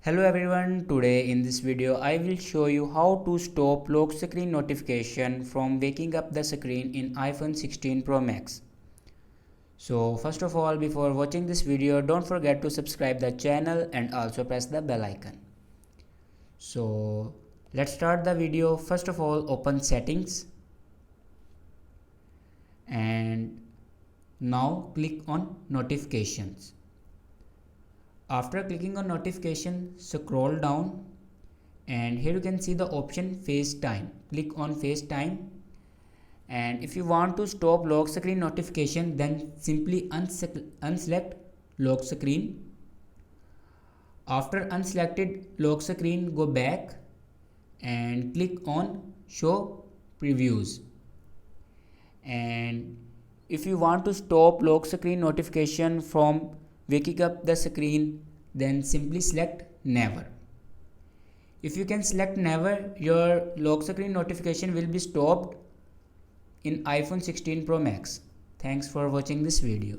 Hello everyone, today in this video I will show you how to stop lock screen notification from waking up the screen in iPhone 16 Pro Max. So first of all, before watching this video, don't forget to subscribe the channel and also press the bell icon. So let's start the video. First of all, open settings and now click on notifications. After clicking on notification, scroll down and here you can see the option FaceTime. Click on FaceTime, and if you want to stop lock screen notification, then simply unselect lock screen. After unselected lock screen, go back and click on show previews. And if you want to stop lock screen notification from waking up the screen, then simply select never. If you can select never, your lock screen notification will be stopped in iPhone 16 Pro Max. Thanks for watching this video.